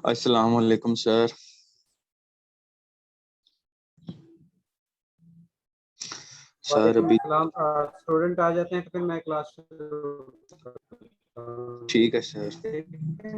अस्सलाम वालेकुम sir. Sir वालेकुम अभी सलाम। स्टूडेंट आ जाते हैं तो फिर मैं क्लास शुरू करता ठीक है हूँ। सर। ठीक है।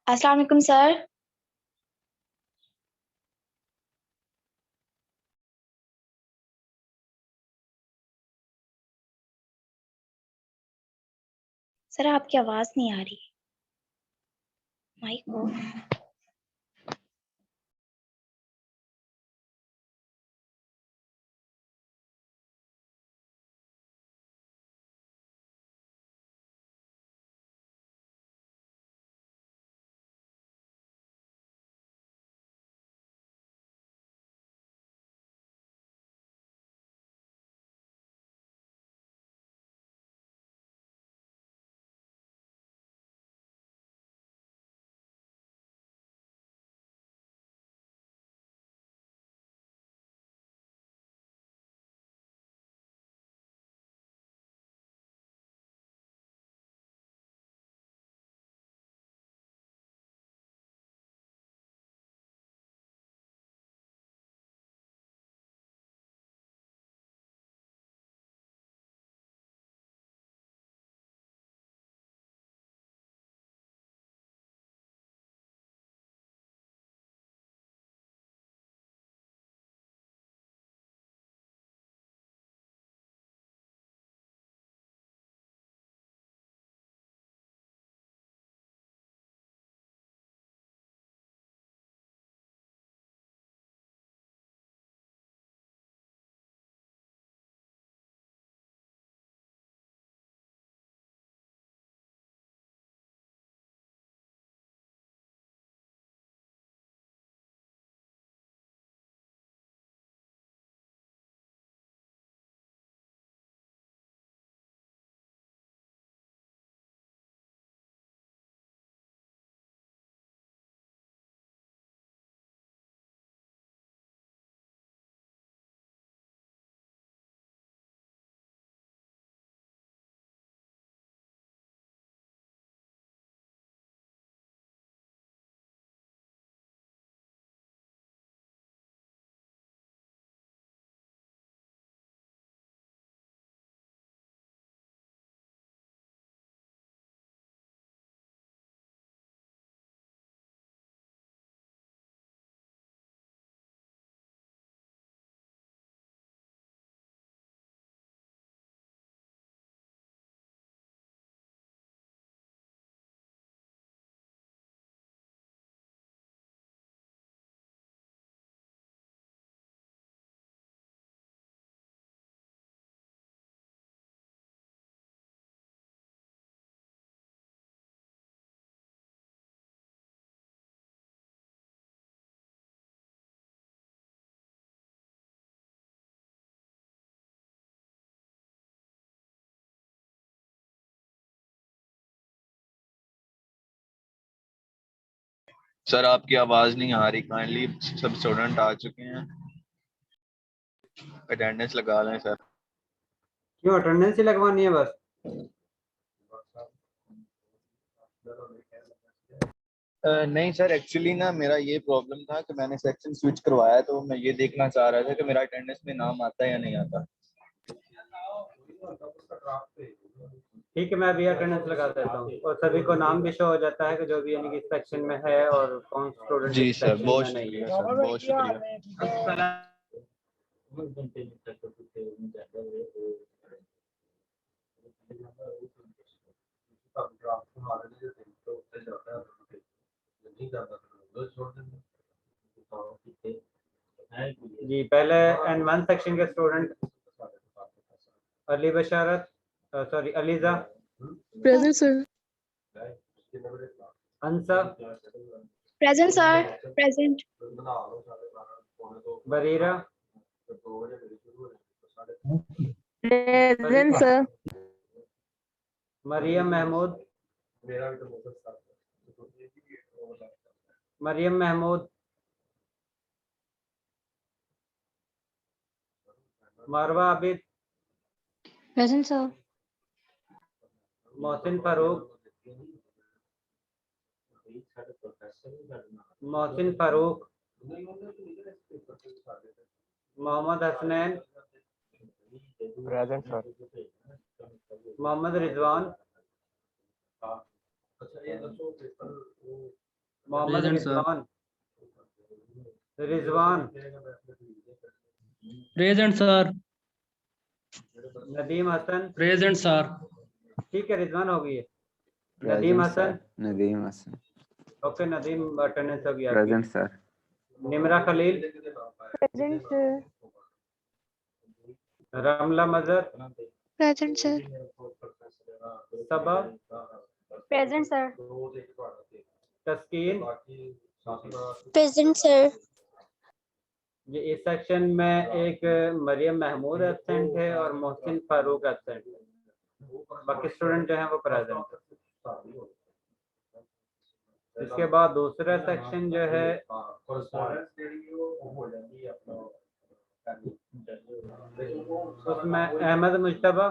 अस्सलाम वालेकुम सर। सर आपकी आवाज नहीं आ रही। Mic off. सर आपकी आवाज नहीं आ रही। काइंडली सब स्टूडेंट आ चुके हैं, अटेंडेंस लगा लें सर। क्यों अटेंडेंस ही लगवानी है बस? नहीं सर, एक्चुअली ना मेरा ये प्रॉब्लम था कि मैंने सेक्शन स्विच करवाया, तो मैं ये देखना चाह रहा था कि मेरा अटेंडेंस में नाम आता है या नहीं आता। ठीक है, मैं अभी अटेंडेंस लगा देता हूँ और सभी को नाम भी शो हो जाता है कि जो भी यानी कि सेक्शन में है और कौन स्टूडेंट जी इस सर, सेक्शन बहुत में नहीं है। शुक्रिया सर, बहुत शुक्रिया। जी, पहले N1 सेक्शन के student Ali Basharat, sorry Aliza. Present sir. Ansa, present sir. Present. Barira, present sir. Maryam Mahmood, Maryam Mahmood, Marwa Abid, present sir. Mohsin Farooq, Mohsin Farooq, Mohammad Hasnain, present sir. Mohammad Rizwan, Mohammad Present, sir. Rizwan, Rizwan, Present, sir. Nadeem Hasan, Present, sir. ठीक है रिजवान हो गई है। नदीम हसन, नदीम हसन ओके नदीम अटेंडेंस हो गई आपकी। Present sir. Nimra Khalil, Present, sir. रमला मजर, Present, sir. सबा, Present, sir. तस्कीन, Present, sir. ये इस सेक्शन में एक मरियम महमूद एब्सेंट है और मोहसिन फारूक एब्सेंट है, बाकी स्टूडेंट जो हैं वो प्रेजेंट है। इसके बाद दूसरा सेक्शन जो है उसमें Ahmed Mujtaba,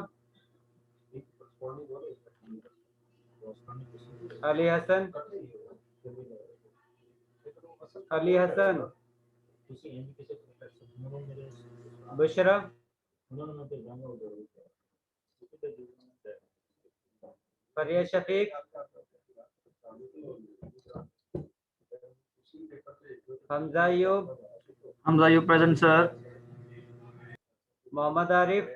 Ali Hasan, Ali Hasan, Bushra, Fariya Shafiq, Hamza Ayub, Hamza, you present, sir. Mohammad Arif,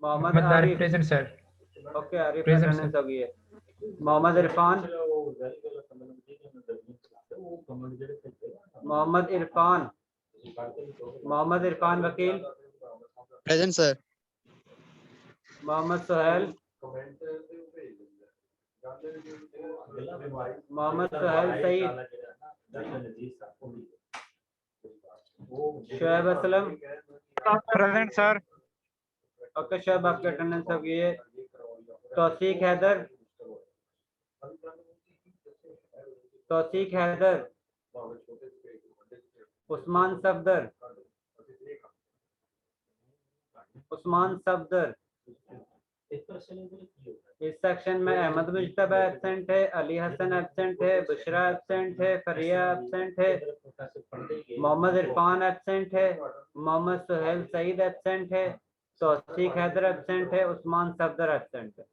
Mohammad Ahmed Arif Arif, present, sir. Okay Arif Present, attendance हो गई है। Mohammad Irfan, Mohammad Irfan, Mohammad Irfan Wakeel, present sir. Mohammad Suhail, Mohammad Suhail Saeed, Shoaib Aslam, Present, sir. Okay Shoaib आपकी अटेंडेंस हो गई है। तौसीक हैदर, तौसीक हैदर, उस्मान सफदर, उस्मान सफदर। इस सेक्शन में अहमद मुश्तबा एब्सेंट है, अली हसन एब्सेंट है, बुशरा एब्सेंट है, फरिया एब्सेंट है, मोहम्मद इरफान एब्सेंट है, मोहम्मद सुहेल सईद एब्सेंट है, तौसीक हैदर एब्सेंट है, उस्मान सफदर एब्सेंट है।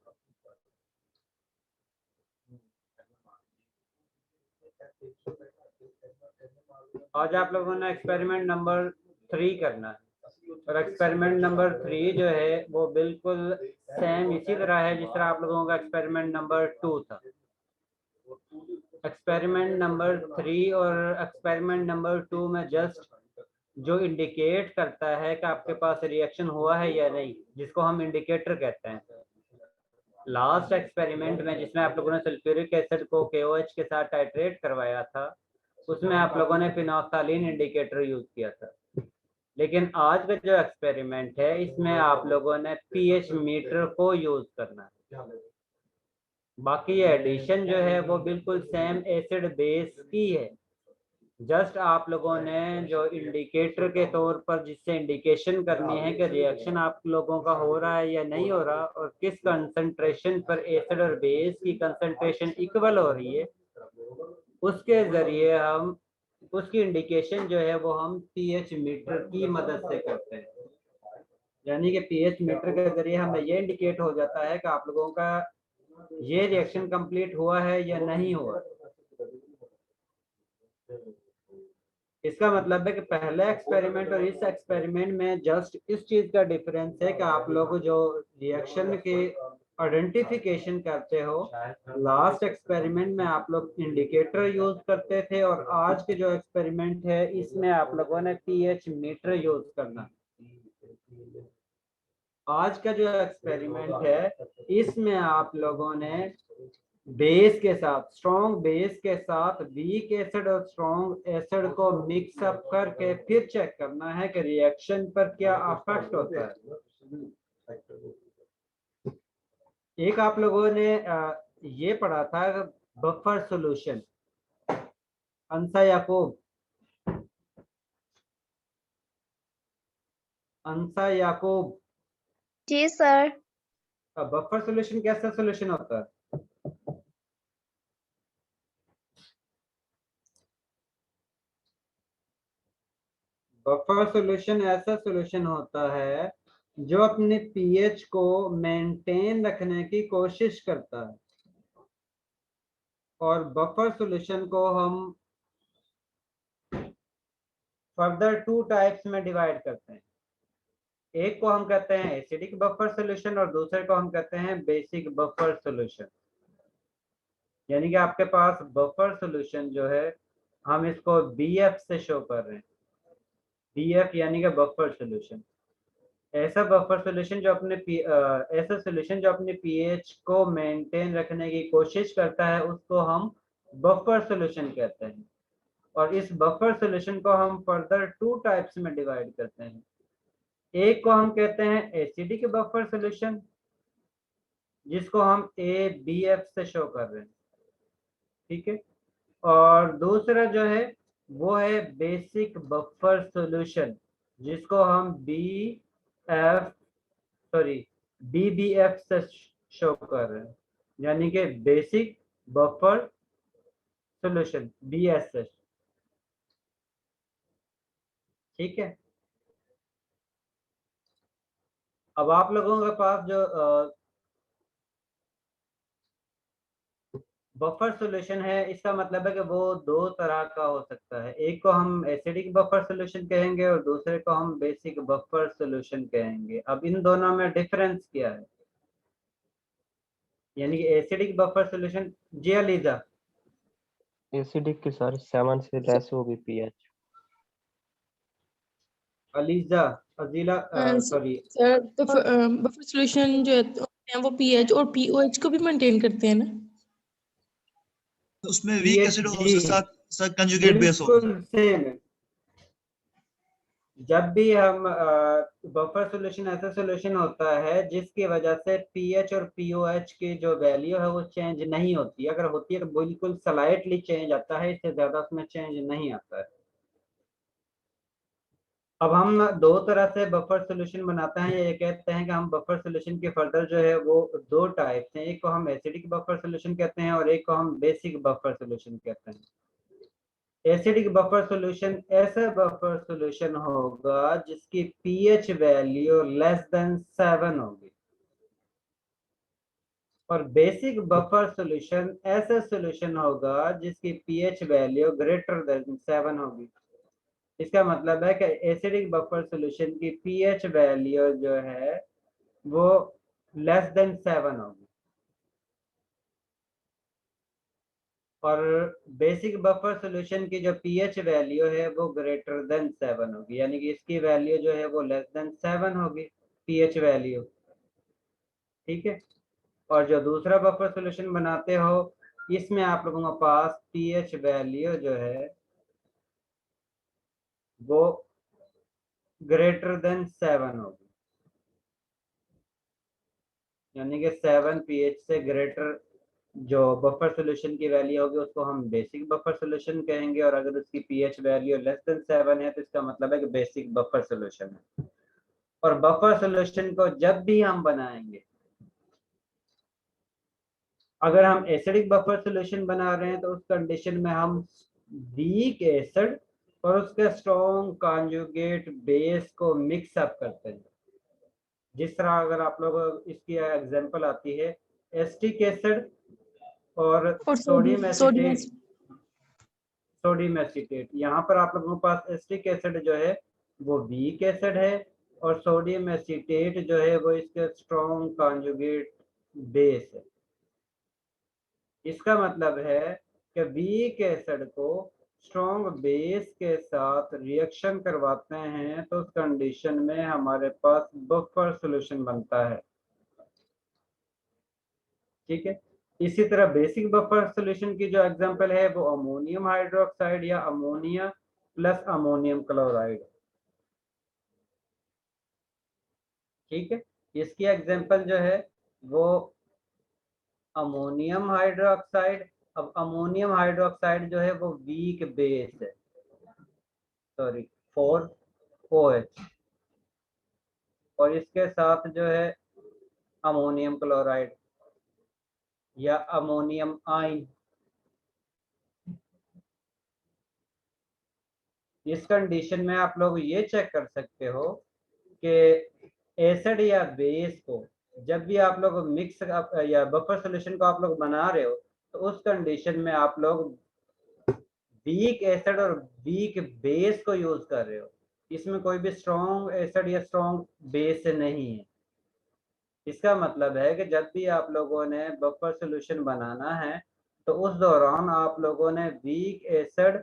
आज आप लोगों ने एक्सपेरिमेंट नंबर 3 करना है और एक्सपेरिमेंट नंबर 3 जो है वो बिल्कुल सेम इसी तरह है जिस तरह आप लोगों का एक्सपेरिमेंट नंबर 2 था। एक्सपेरिमेंट नंबर 3 और एक्सपेरिमेंट नंबर 2 में जस्ट जो इंडिकेट करता है कि आपके पास रिएक्शन हुआ है या नहीं, जिसको हम इंडिकेटर कहते हैं। लास्ट एक्सपेरिमेंट में जिसमें आप लोगों ने सल्फ्यूरिक एसिड को KOH के साथ टाइट्रेट करवाया था, उसमें आप लोगों ने फिनोल्फथालीन इंडिकेटर यूज किया था। लेकिन आज का जो एक्सपेरिमेंट है इसमें आप लोगों ने pH मीटर को यूज करना है। बाकी एडिशन जो है वो बिल्कुल सेम एसिड बेस की है। जस्ट आप लोगों ने जो इंडिकेटर के तौर पर जिससे इंडिकेशन करनी है कि रिएक्शन आप लोगों का हो रहा है या नहीं हो रहा और किस कंसंट्रेशन पर एसिड और बेस की कंसंट्रेशन इक्वल हो रही है, उसके जरिए हम उसकी इंडिकेशन जो है वो हम pH मीटर की मदद से करते हैं। यानी कि pH मीटर के जरिए हमें ये इंडिकेट हो जाता है कि आप लोगों का ये रिएक्शन कंप्लीट हुआ है या नहीं हुआ। इसका मतलब है कि पहले एक्सपेरिमेंट और इस एक्सपेरिमेंट में जस्ट इस चीज का डिफरेंस है कि आप लोग जो रिएक्शन के आइडेंटिफिकेशन करते हो, लास्ट एक्सपेरिमेंट में आप लोग इंडिकेटर यूज करते थे और आज के जो एक्सपेरिमेंट है इसमें आप लोगों ने pH मीटर यूज करना। आज का जो एक्सपेरिमेंट है इसमें आप लोगों ने बेस के साथ, स्ट्रॉन्ग बेस के साथ वीक एसिड और स्ट्रॉन्ग एसिड को मिक्स अप करके फिर चेक करना है कि रिएक्शन पर क्या इफेक्ट होता है। एक आप लोगों ने ये पढ़ा था बफर सॉल्यूशन। अंसा याकूब, अंसा याकूब, जी सर। बफर सॉल्यूशन कैसा सॉल्यूशन होता है? बफर सॉल्यूशन ऐसा सॉल्यूशन होता है जो अपने pH को मेंटेन रखने की कोशिश करता है। और बफर सॉल्यूशन को हम फर्दर 2 टाइप्स में डिवाइड करते हैं। एक को हम कहते हैं एसिडिक बफर सॉल्यूशन और दूसरे को हम कहते हैं बेसिक बफर सॉल्यूशन। यानी कि आपके पास बफर सॉल्यूशन जो है हम इसको BF से शो कर रहे हैं। BF यानी कि बफर सॉल्यूशन। ऐसा बफर सॉल्यूशन जो अपने ऐसा सॉल्यूशन जो अपने pH को मेंटेन रखने की कोशिश करता है उसको हम बफर सॉल्यूशन कहते हैं। और इस बफर सॉल्यूशन को हम फर्दर 2 टाइप्स में डिवाइड करते हैं। एक को हम कहते हैं एसिडिक बफर सॉल्यूशन जिसको हम ABF से शो कर रहे हैं, ठीक है। और दूसरा जो है वो है बेसिक बफर सॉल्यूशन जिसको हम BBF से शो कर रहे हैं, यानी कि बेसिक बफर सॉल्यूशन BSS, ठीक है। अब आप लोगों के पास जो बफर सॉल्यूशन है इसका मतलब है कि वो 2 तरह का हो सकता है। एक को हम एसिडिक बफर सॉल्यूशन कहेंगे और दूसरे को हम बेसिक बफर सॉल्यूशन कहेंगे। अब इन दोनों में डिफरेंस क्या है? यानी कि एसिडिक बफर सॉल्यूशन, जी अलीजा। एसिडिक की सर 7 से लेस होगी pH. Aliza, Azila, sorry. Sir तो बफर सॉल्यूशन जो होते हैं वो पीएच और पीओएच को भी मेंटेन करते हैं ना? उसमें वीक एसिड और उसके साथ सर कंजुगेट बेस होगा। बिल्कुल सेम है। जब भी हम बफर सॉल्यूशन ऐसा सॉल्यूशन होता है जिसकी वजह से पीएच और पीओएच की जो वैल्यू है वो चेंज नहीं होती। अगर होती है तो बिल्कुल स्लाइटली चेंज आता है, इससे ज्यादा उसमें चेंज नहीं आता है। अब हम 2 तरह से बफर सॉल्यूशन बनाते हैं। ये कहते हैं कि हम बफर सॉल्यूशन के फर्दर जो है वो 2 टाइप्स हैं। एक को हम एसिडिक बफर सॉल्यूशन कहते हैं और एक को हम बेसिक बफर सॉल्यूशन कहते हैं। एसिडिक बफर सॉल्यूशन ऐसा बफर सॉल्यूशन होगा जिसकी पीएच वैल्यू लेस देन 7 होगी। और बेसिक बफर सॉल्यूशन ऐसा सॉल्यूशन होगा जिसकी पीएच वैल्यू ग्रेटर देन 7 होगी। इसका मतलब है कि एसिडिक बफर सॉल्यूशन की पीएच वैल्यू जो है वो लेस देन 7 होगी और बेसिक बफर सॉल्यूशन की जो पीएच वैल्यू है वो ग्रेटर देन 7 होगी। यानी कि इसकी वैल्यू जो है वो लेस देन 7 होगी पीएच वैल्यू, ठीक है। और जो दूसरा बफर सॉल्यूशन बनाते हो इसमें आप लोगों के पास पीएच वैल्यू जो है वो ग्रेटर देन 7 होगी। यानी कि 7 पीएच से ग्रेटर जो बफर सॉल्यूशन की वैल्यू होगी उसको हम बेसिक बफर सॉल्यूशन कहेंगे और अगर उसकी पीएच वैल्यू लेस देन 7 है तो इसका मतलब है कि बेसिक बफर सॉल्यूशन है। और बफर सॉल्यूशन को जब भी हम बनाएंगे, अगर हम एसिडिक बफर सॉल्यूशन बना रहे हैं तो उस कंडीशन में हम वीक एसिड और उसके स्ट्रॉन्ग कॉन्जुगेट बेस को मिक्स अप करते हैं। जिस तरह अगर आप लोग इसकी एग्जांपल आती है एसिटिक एसिड और सोडियम एसीटेट। यहाँ पर आप लोगों के पास एसिटिक एसिड जो है वो वीक एसिड है और सोडियम एसीटेट जो है वो इसके स्ट्रॉन्ग कॉन्जुगेट बेस है। इसका मतलब है कि वीक एसिड को स्ट्रॉन्ग बेस के साथ रिएक्शन करवाते हैं तो उस कंडीशन में हमारे पास बफर सॉल्यूशन बनता है, ठीक है। इसी तरह बेसिक बफर सॉल्यूशन की जो एग्जांपल है वो अमोनियम हाइड्रोक्साइड या अमोनिया प्लस अमोनियम क्लोराइड, ठीक है। इसकी एग्जांपल जो है वो अमोनियम हाइड्रोक्साइड। अब अमोनियम हाइड्रोक्साइड जो है वो वीक बेस है, सॉरी 4OH, और इसके साथ जो है अमोनियम क्लोराइड या अमोनियम आयन। इस कंडीशन में आप लोग ये चेक कर सकते हो कि एसिड या बेस को जब भी आप लोग मिक्स या बफर सॉल्यूशन को आप लोग बना रहे हो तो तो उस कंडीशन में आप लोग वीक एसिड और वीक बेस को यूज कर रहे हो, इसमें कोई भी स्ट्रॉन्ग एसिड या स्ट्रॉन्ग बेस नहीं है। इसका मतलब है कि जब भी आप लोगों ने बफर सॉल्यूशन बनाना है तो उस दौरान आप लोगों ने वीक एसिड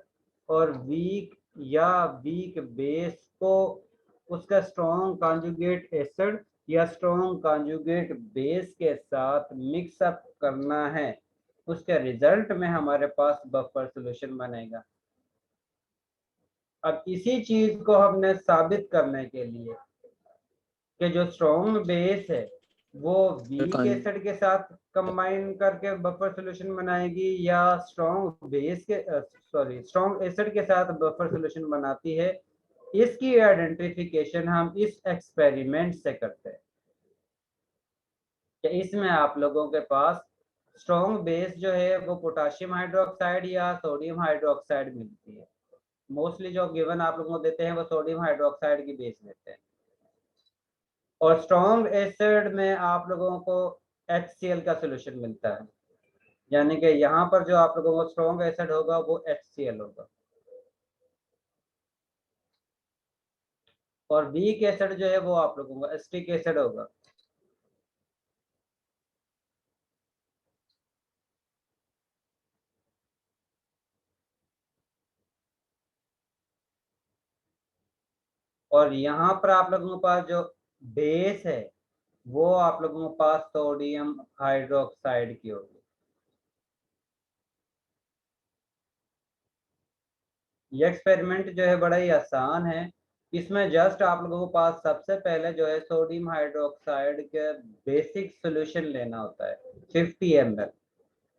और वीक या वीक बेस को उसका स्ट्रॉन्ग कॉन्जुगेट एसिड या स्ट्रॉन्ग कॉन्जुगेट बेस के साथ मिक्स अप करना है। उसके रिजल्ट में हमारे पास बफर सॉल्यूशन बनेगा। अब इसी चीज को हमने साबित करने के लिए कि जो स्ट्रॉन्ग बेस है वो वीक एसिड के साथ कंबाइन करके बफर सॉल्यूशन बनाएगी या स्ट्रॉन्ग बेस के स्ट्रॉन्ग एसिड के साथ बफर सॉल्यूशन बनाती है, इसकी आइडेंटिफिकेशन हम इस एक्सपेरिमेंट से करते हैं कि इसमें आप लोगों के पास स्ट्रॉन्ग बेस जो है वो पोटाशियम हाइड्रोक्साइड या सोडियम हाइड्रोक्साइड मिलती है। मोस्टली जो गिवन आप लोगों को देते हैं वो सोडियम हाइड्रोक्साइड की बेस देते हैं, और स्ट्रॉन्ग एसिड में आप लोगों को HCl का सॉल्यूशन मिलता है, यानी कि यहाँ पर जो आप लोगों को स्ट्रॉन्ग एसिड होगा वो HCl होगा, और वीक एसिड जो है वो आप लोगों को एसिटिक एसिड होगा। और यहाँ पर आप लोगों के पास जो बेस है वो आप लोगों के पास सोडियम हाइड्रोक्साइड की होगी। ये एक्सपेरिमेंट जो है बड़ा ही आसान है। इसमें जस्ट आप लोगों के पास सबसे पहले जो है सोडियम हाइड्रोक्साइड के बेसिक सॉल्यूशन लेना होता है 50 ml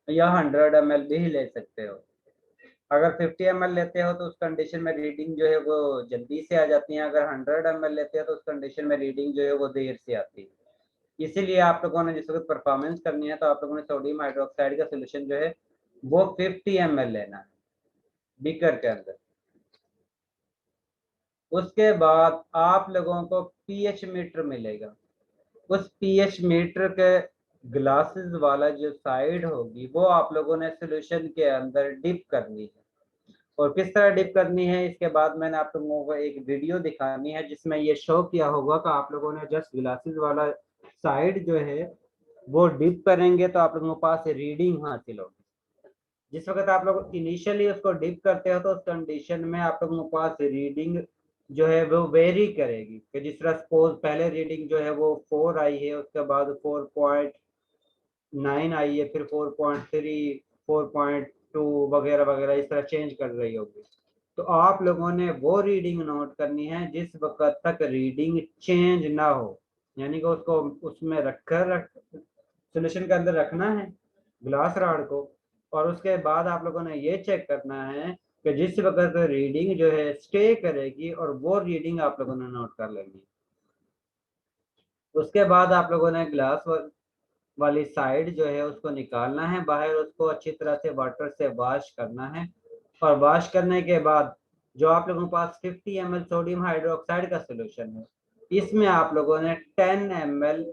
या 100 ml भी ले सकते हो। अगर 50 ml लेते हो तो उस कंडीशन में रीडिंग जो है वो जल्दी से आ जाती है, अगर 100 ml लेते हो तो उस कंडीशन में रीडिंग जो है वो देर से आती है। इसीलिए आप लोगों ने जिस वक्त परफॉर्मेंस करनी है तो आप लोगों ने सोडियम हाइड्रोक्साइड का सॉल्यूशन जो है वो 50 ml लेना है बीकर के अंदर। उसके बाद आप लोगों को pH मीटर मिलेगा, उस pH मीटर के ग्लासेस वाला जो साइड होगी वो आप लोगों ने सॉल्यूशन के अंदर डिप करनी है। और किस तरह डिप करनी है इसके बाद मैंने आप लोगों को एक वीडियो दिखानी है जिसमें ये शो किया होगा कि आप लोगों ने जस्ट ग्लासेस वाला साइड जो है वो डिप करेंगे तो आप लोगों के पास रीडिंग हासिल होगी। जिस वक्त आप लोग इनिशियली उसको डिप करते हो तो उस कंडीशन में आप लोगों के पास रीडिंग जो है वो वेरी करेगी कि जिस तरह सपोज पहले रीडिंग जो है वो 4 आई है, उसके बाद 4.9 आई है, फिर 4.3, 4.2 वगैरह वगैरह इस तरह चेंज कर रही होगी। तो आप लोगों ने वो रीडिंग नोट करनी है जिस वक्त तक रीडिंग चेंज ना हो, यानी कि उसको उसमें रखकर सॉल्यूशन के अंदर रखना है ग्लास रॉड को, और उसके बाद आप लोगों ने ये चेक करना है कि जिस वक्त रीडिंग जो है स्टे करेगी और वो रीडिंग आप लोगों ने नोट कर लेनी। उसके बाद आप लोगों ने ग्लास वाली साइड जो है उसको निकालना है बाहर, उसको अच्छी तरह से वाटर से वॉश करना है, और वॉश करने के बाद जो आप लोगों के पास 50 ml सोडियम हाइड्रोक्साइड का सॉल्यूशन है इसमें आप लोगों ने 10 ml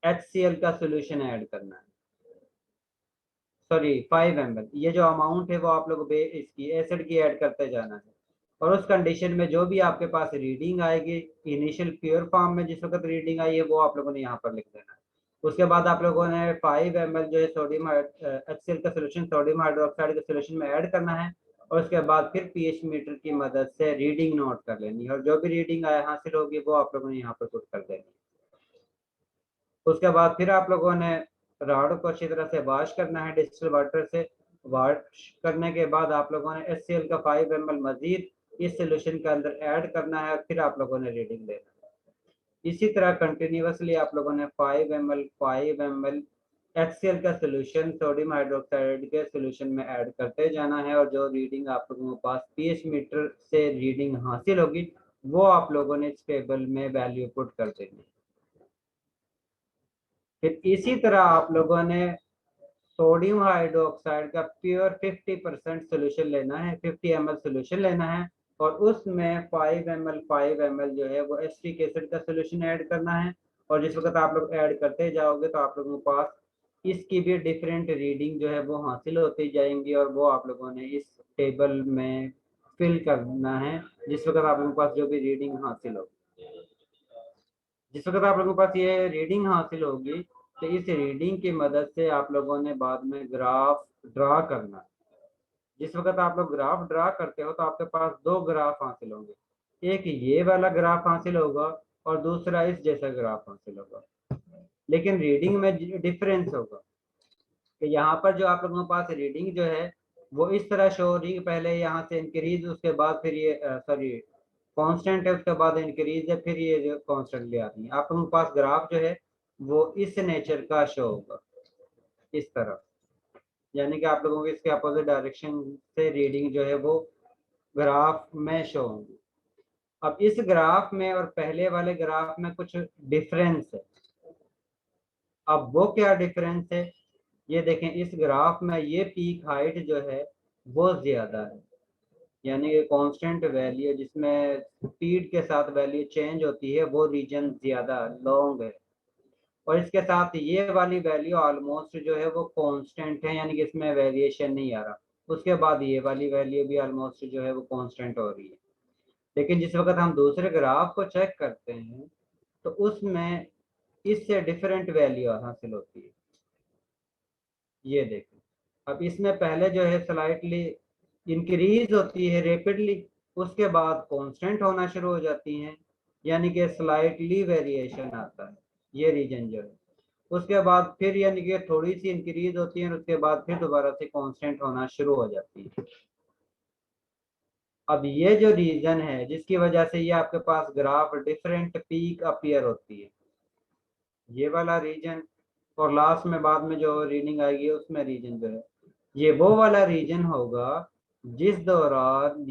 HCl का सॉल्यूशन ऐड करना है, सॉरी 5 ml। ये जो अमाउंट है वो आप लोग इसकी एसिड की ऐड करते जाना है, और उस कंडीशन में जो भी आपके पास रीडिंग आएगी इनिशियल प्योर फॉर्म में जिस वक्त रीडिंग आई है वो आप लोगों ने यहाँ पर लिख देना है। उसके बाद आप लोगों ने 5 ml जो है सोडियम HCl का सॉल्यूशन सोडियम हाइड्रोक्साइड के सॉल्यूशन में ऐड करना है, और उसके बाद फिर pH मीटर की मदद से रीडिंग नोट कर लेनी है, और जो भी रीडिंग हासिल होगी वो आप लोगों ने यहाँ पर पुट कर देनी है। उसके बाद फिर आप लोगों ने रॉड को अच्छी तरह से वॉश करना है डिस्टिल वाटर से। वॉश करने के बाद आप लोगों ने HCl का 5 ml मजीद इस सॉल्यूशन के अंदर ऐड करना है, और फिर आप लोगों ने रीडिंग लेना है। इसी तरह कंटिन्यूअसली आप लोगों ने 5 ml HCl का सॉल्यूशन सोडियम हाइड्रोक्साइड के सॉल्यूशन में ऐड करते जाना है, और जो रीडिंग आप लोगों के पास pH मीटर से रीडिंग हासिल होगी वो आप लोगों ने इस टेबल में वैल्यू पुट कर देनी है। फिर इसी तरह आप लोगों ने सोडियम हाइड्रोक्साइड का प्योर 50% सॉल्यूशन लेना है, 50 ml सॉल्यूशन लेना है, और उसमें 5 ml जो है वो एसिटिक एसिड का सॉल्यूशन ऐड करना है, और जिस वक्त आप लोग ऐड करते जाओगे तो आप लोगों के पास इसकी भी डिफरेंट रीडिंग जो है वो हासिल होती जाएंगी और वो आप लोगों ने इस टेबल में फिल करना है जिस वक्त आप लोगों के पास जो भी रीडिंग हासिल हो। जिस वक्त आप लोगों के पास ये रीडिंग हासिल होगी तो इस रीडिंग की मदद से आप लोगों ने बाद में ग्राफ ड्रा करना है। जिस वक्त आप लोग ग्राफ ड्रा करते हो तो आपके पास दो ग्राफ हासिल होंगे, एक ये वाला ग्राफ हासिल होगा और दूसरा इस जैसा ग्राफ हासिल होगा, लेकिन रीडिंग में डिफरेंस होगा कि यहाँ पर जो आप लोगों के पास रीडिंग जो है वो इस तरह शो हो रही है, पहले यहाँ से इंक्रीज, उसके बाद फिर ये सॉरी कांस्टेंट है, उसके बाद इंक्रीज है, फिर ये जो कांस्टेंट ले आती है। आप लोगों के पास ग्राफ जो है वो इस नेचर का शो होगा, इस तरह, यानी कि आप लोगों को इसके अपोजिट डायरेक्शन से रीडिंग जो है वो ग्राफ में शो होंगी। अब इस ग्राफ में और पहले वाले ग्राफ में कुछ डिफरेंस है। अब वो क्या डिफरेंस है ये देखें, इस ग्राफ में ये पीक हाइट जो है वो ज्यादा है, यानी कि कांस्टेंट वैल्यू जिसमें स्पीड के साथ वैल्यू चेंज होती है वो रीजन ज्यादा लॉन्ग है, और इसके साथ ये वाली वैल्यू ऑलमोस्ट जो है वो कांस्टेंट है, यानी कि इसमें वेरिएशन नहीं आ रहा। उसके बाद ये वाली वैल्यू भी ऑलमोस्ट जो है वो कांस्टेंट हो रही है। लेकिन जिस वक्त हम दूसरे ग्राफ को चेक करते हैं तो उसमें इससे डिफरेंट वैल्यू हासिल होती है। ये देखें, अब इसमें पहले जो है स्लाइटली इंक्रीज होती है रैपिडली, उसके बाद कांस्टेंट होना शुरू हो जाती हैं, यानी कि स्लाइटली वेरिएशन आता है ये रीजन जो है। उसके बाद फिर यानी कि थोड़ी सी इंक्रीज होती है और उसके बाद फिर दोबारा से कांस्टेंट होना शुरू हो जाती है। अब ये जो रीजन है जिसकी वजह से ये आपके पास ग्राफ डिफरेंट पीक अपीयर होती है, ये वाला रीजन, और लास्ट में बाद में जो रीडिंग आएगी उसमें रीजन जो है ये वो वाला रीजन होगा जिस दौरान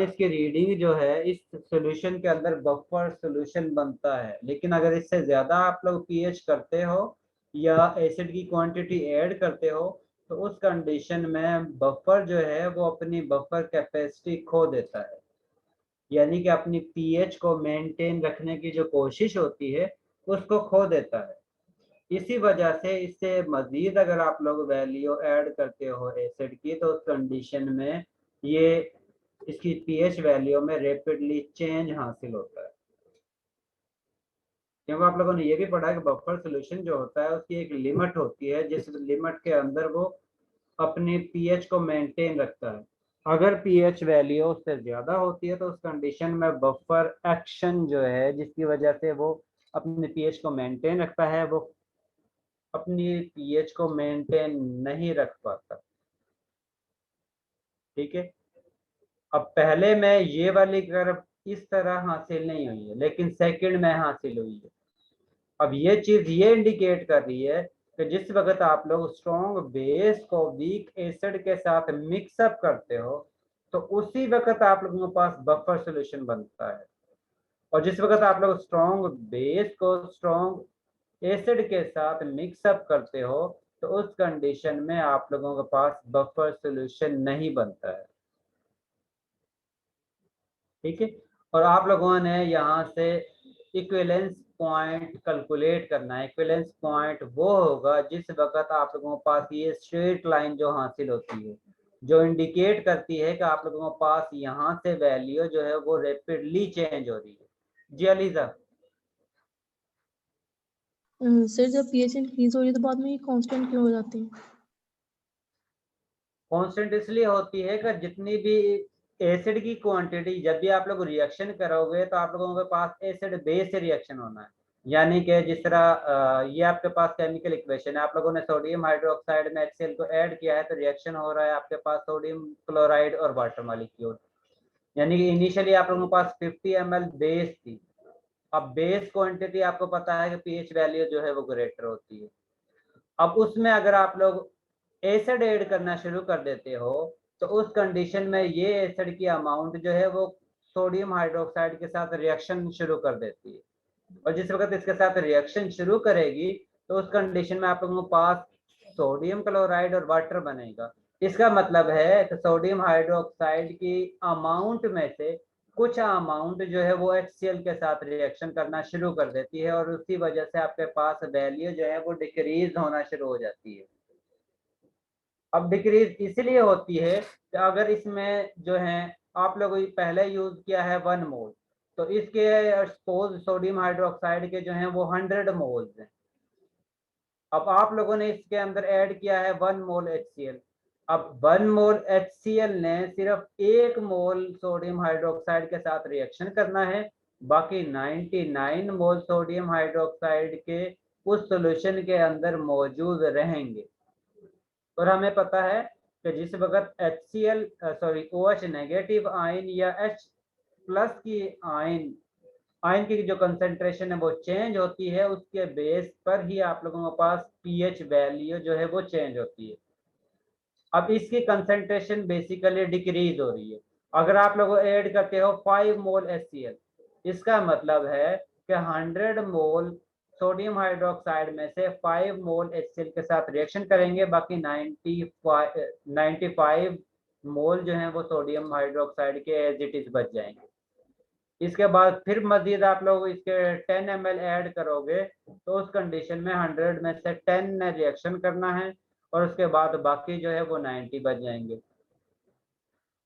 इसकी रीडिंग जो है इस सॉल्यूशन के अंदर बफर सॉल्यूशन बनता है। लेकिन अगर इससे ज्यादा आप लोग पीएच करते हो या एसिड की क्वांटिटी ऐड करते हो तो उस कंडीशन में बफर जो है वो अपनी बफर कैपेसिटी खो देता है, यानी कि अपनी पीएच को मेंटेन रखने की जो कोशिश होती है उसको खो देता है। इसी वजह से इससे मजीद अगर आप लोग वैल्यू ऐड करते हो एसिड की तो उस कंडीशन में ये इसकी पीएच वैल्यू में रैपिडली चेंज हासिल होता है। क्योंकि आप लोगों ने ये भी पढ़ा है कि बफर सॉल्यूशन जो होता है उसकी एक लिमिट होती है जिस लिमिट के अंदर वो अपनी पीएच को मेंटेन रखता है। अगर पीएच वैल्यू उससे ज्यादा होती है तो उस कंडीशन में बफर एक्शन जो है जिसकी वजह से वो अपनी पीएच को मेंटेन रखता है वो अपनी पीएच को मेंटेन नहीं रख पाता। ठीक है, अब पहले में ये वाली कर्व इस तरह हासिल नहीं हुई है लेकिन सेकंड में हासिल हुई है। अब ये चीज ये इंडिकेट कर रही है कि जिस वक्त आप लोग स्ट्रॉन्ग बेस को वीक एसिड के साथ मिक्सअप करते हो तो उसी वक्त आप लोगों के पास बफर सॉल्यूशन बनता है, और जिस वक्त आप लोग स्ट्रॉन्ग बेस को स्ट्रॉन्ग एसिड के साथ मिक्सअप करते हो तो उस कंडीशन में आप लोगों के पास बफर सॉल्यूशन नहीं बनता है। ठीक है, और आप लोगों ने यहाँ से इक्विवेलेंस पॉइंट कैलकुलेट करना है। इक्विवेलेंस पॉइंट वो होगा जिस वक्त आप लोगों के पास ये स्ट्रेट लाइन जो हासिल होती है जो इंडिकेट करती है कि आप लोगों के पास यहाँ से वैल्यू जो है वो रैपिडली चेंज हो रही है। जी अलीजा। सर जब पीएच इंक्रीज हो रही है तो बाद में ये कांस्टेंट क्यों हो जाती है? कांस्टेंट इसलिए होती है कि जितनी भी एसिड की क्वांटिटी, जब भी आप लोग रिएक्शन करोगे तो आप लोगों के पास एसिड बेस रिएक्शन होना है, यानी कि जिस तरह ये आपके पास केमिकल इक्वेशन है, आप लोगों ने सोडियम हाइड्रोक्साइड में HCl को ऐड किया है तो रिएक्शन हो रहा है आपके पास सोडियम क्लोराइड और वाटर मॉलिक्यूल, यानी कि इनिशियली आप लोगों के पास 50 ml बेस थी। अब बेस क्वांटिटी आपको पता है कि पीएच वैल्यू जो है वो ग्रेटर होती है। अब उसमें अगर आप लोग एसिड ऐड करना शुरू कर देते हो तो उस कंडीशन में ये एसिड की अमाउंट जो है वो सोडियम हाइड्रोक्साइड के साथ रिएक्शन शुरू कर देती है, और जिस वक्त इसके साथ रिएक्शन शुरू करेगी तो उस कंडीशन में आप लोगों के पास सोडियम क्लोराइड और वाटर बनेगा। इसका मतलब है कि सोडियम हाइड्रोक्साइड की अमाउंट में से कुछ अमाउंट जो है वो HCl के साथ रिएक्शन करना शुरू कर देती है और उसी वजह से आपके पास वैल्यू जो है वो डिक्रीज होना शुरू हो जाती है। अब डिक्रीज इसलिए होती है कि अगर इसमें जो है आप लोगों पहले यूज किया है 1 मोल, तो इसके सपोज सोडियम हाइड्रोक्साइड के जो हैं वो 100 मोल्स हैं। अब आप लोगों ने इसके अंदर ऐड किया है 1 मोल HCl। अब 1 मोल HCl ने सिर्फ 1 मोल सोडियम हाइड्रोक्साइड के साथ रिएक्शन करना है, बाकी 99 मोल सोडियम हाइड्रोक्साइड के उस सॉल्यूशन के अंदर मौजूद रहेंगे। और हमें पता है कि जिस वक्त HCl OH नेगेटिव आयन या H प्लस की आयन की जो कंसंट्रेशन है वो चेंज होती है, उसके बेस पर ही आप लोगों के पास pH वैल्यू जो है वो चेंज होती है। अब इसकी कंसंट्रेशन बेसिकली डिक्रीज हो रही है। अगर आप लोग ऐड करते हो 5 मोल HCl, इसका मतलब है कि 100 मोल सोडियम हाइड्रोक्साइड में से 5 मोल HCl के साथ रिएक्शन करेंगे, बाकी 95 मोल जो है वो सोडियम हाइड्रोक्साइड के एज इट इज बच जाएंगे। इसके बाद फिर मजीद आप लोग इसके 10 ml ऐड करोगे तो उस कंडीशन में 100 में से 10 ने रिएक्शन करना है और उसके बाद बाकी जो है वो 90 बच जाएंगे।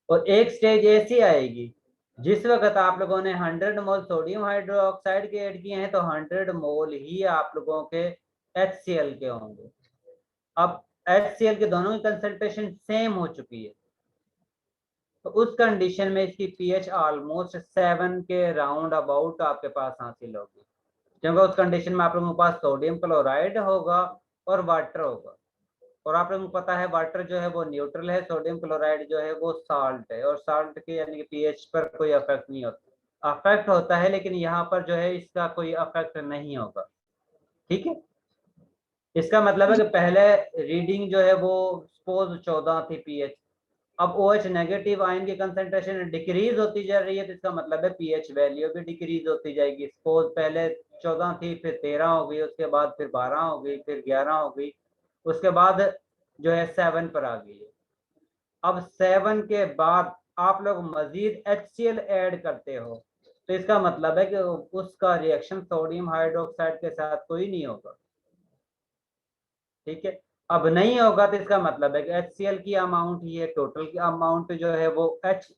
और एक स्टेज ऐसी आएगी जिस वक्त आप लोगों ने 100 मोल सोडियम हाइड्रोक्साइड के ऐड किए हैं तो 100 मोल ही आप लोगों के HCl के होंगे। अब HCl के दोनों की कंसंट्रेशन सेम हो चुकी है, तो उस कंडीशन में इसकी pH ऑलमोस्ट 7 के राउंड अबाउट आपके पास हासिल होगी, क्योंकि उस कंडीशन में आप लोगों के पास सोडियम क्लोराइड होगा और वाटर होगा। और आप लोगों को पता है वाटर जो है वो न्यूट्रल है, सोडियम क्लोराइड जो है वो साल्ट है, और साल्ट के यानी कि pH पर कोई अफेक्ट नहीं होता। अफेक्ट होता है लेकिन यहाँ पर जो है इसका कोई अफेक्ट नहीं होगा। ठीक है, इसका मतलब है कि पहले रीडिंग जो है वो सपोज 14 थी pH, अब OH नेगेटिव आयन की कंसंट्रेशन डिक्रीज होती जा रही है, तो इसका मतलब है pH वैल्यू भी डिक्रीज होती जाएगी। सपोज पहले 14 थी, फिर 13 हो गई, उसके बाद फिर 12 हो गई, फिर 11 हो गई, उसके बाद जो है 7 पर आ गई है। अब 7 के बाद आप लोग मजीद HCl ऐड करते हो, तो इसका मतलब है कि उसका रिएक्शन सोडियम हाइड्रोक्साइड के साथ कोई नहीं होगा। ठीक है, अब नहीं होगा तो इसका मतलब है कि HCl की अमाउंट ही है, टोटल की अमाउंट जो है वो H